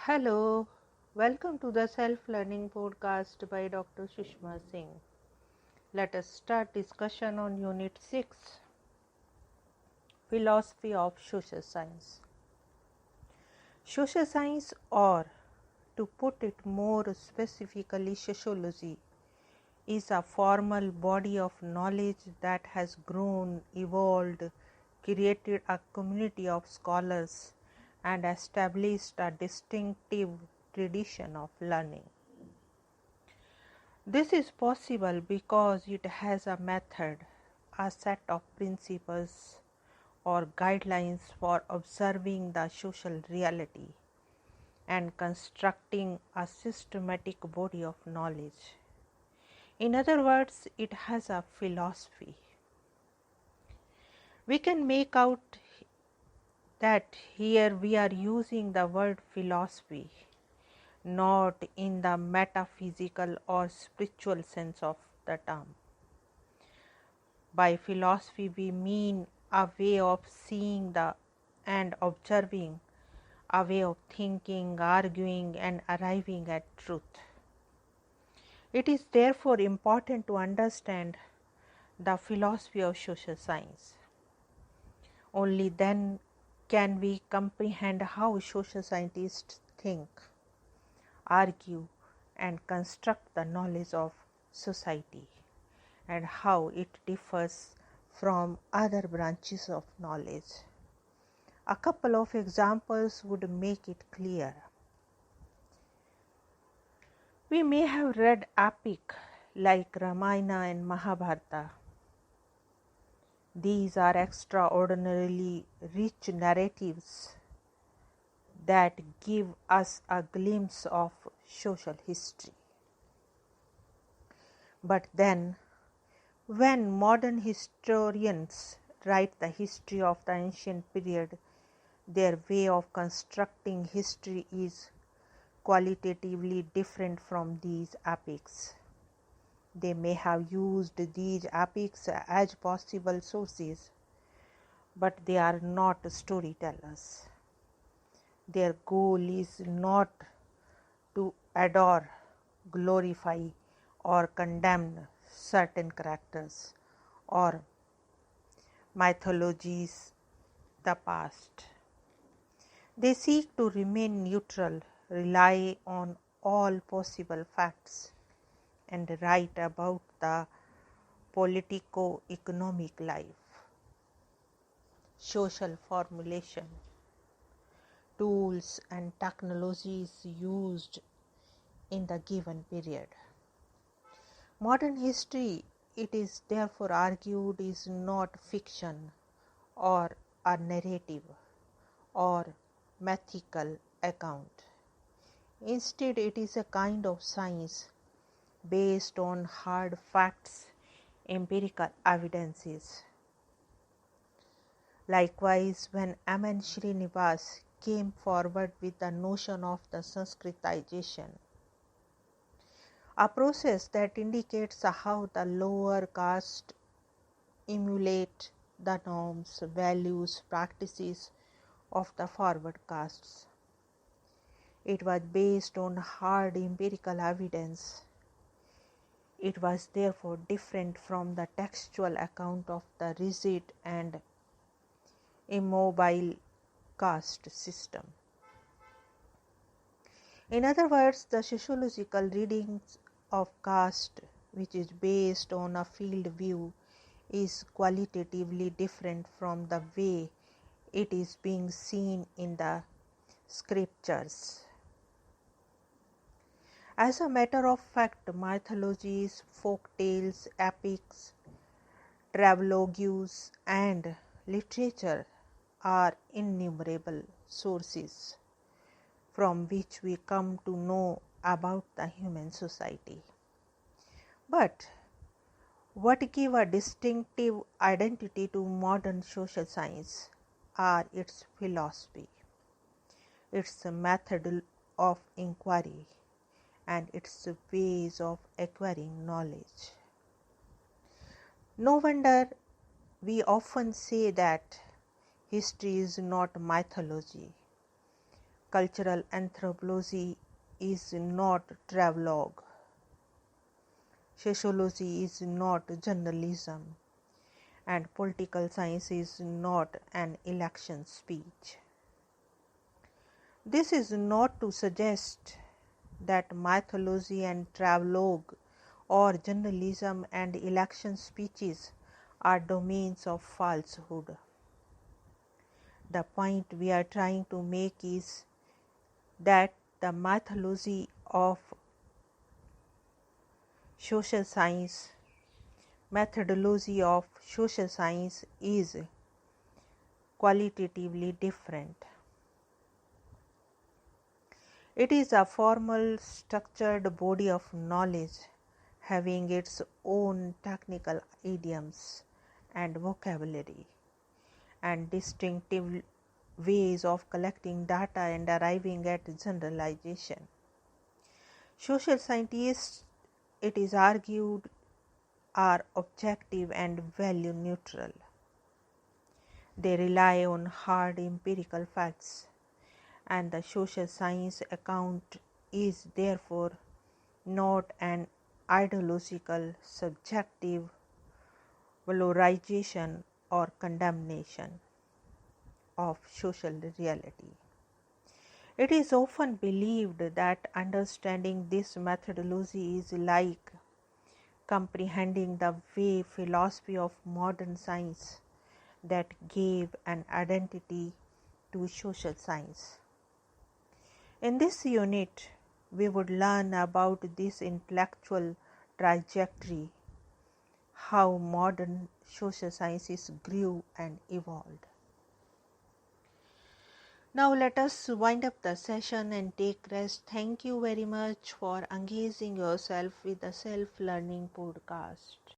Hello, welcome to the Self-Learning Podcast by Dr. Sushma Singh. Let us start discussion on Unit 6, Philosophy of Social Science. Social science, or to put it more specifically, sociology, is a formal body of knowledge that has grown, evolved, created a community of scholars, and established a distinctive tradition of learning. This is possible because it has a method, a set of principles or guidelines for observing the social reality and constructing a systematic body of knowledge. In other words, it has a philosophy. We can make out that here we are using the word philosophy not in the metaphysical or spiritual sense of the term. By philosophy, we mean a way of seeing and observing, a way of thinking, arguing, and arriving at truth. It is therefore important to understand the philosophy of social science. Only then can we comprehend how social scientists think, argue, and construct the knowledge of society, and how it differs from other branches of knowledge. A couple of examples would make it clear. We may have read epic like Ramayana and Mahabharata. These are extraordinarily rich narratives that give us a glimpse of social history. But then, when modern historians write the history of the ancient period, their way of constructing history is qualitatively different from these epics. They may have used these epics as possible sources, but they are not storytellers. Their goal is not to adore, glorify, or condemn certain characters or mythologies the past. They seek to remain neutral, rely on all possible facts, and write about the politico-economic life, social formulation, tools and technologies used in the given period. Modern history, it is therefore argued, is not fiction or a narrative or mythical account. Instead, it is a kind of science based on hard facts, empirical evidences. Likewise, when M.N. Srinivas came forward with the notion of the Sanskritization, a process that indicates how the lower caste emulate the norms, values, practices of the forward castes. It was based on hard empirical evidence. It was therefore different from the textual account of the rigid and immobile caste system. In other words, the sociological readings of caste, which is based on a field view, is qualitatively different from the way it is being seen in the scriptures. As a matter of fact, mythologies, folk tales, epics, travelogues, and literature are innumerable sources from which we come to know about the human society. But what give a distinctive identity to modern social science are its philosophy, its method of inquiry, and its ways of acquiring knowledge. No wonder we often say that history is not mythology. cultural anthropology is not travelogue. Sociology is not journalism, and political science is not an election speech. This is not to suggest that mythology and travelogue or journalism and election speeches are domains of falsehood. The point we are trying to make is that the methodology of social science is qualitatively different. It is a formal, structured body of knowledge having its own technical idioms and vocabulary and distinctive ways of collecting data and arriving at generalization. Social scientists, it is argued, are objective and value neutral. They rely on hard empirical facts, and the social science account is therefore not an ideological, subjective valorization or condemnation of social reality. It is often believed that understanding this methodology is like comprehending the way philosophy of modern science that gave an identity to social science. In this unit, we would learn about this intellectual trajectory, how modern social sciences grew and evolved. Now let us wind up the session and take rest. Thank you very much for engaging yourself with the Self-Learning podcast.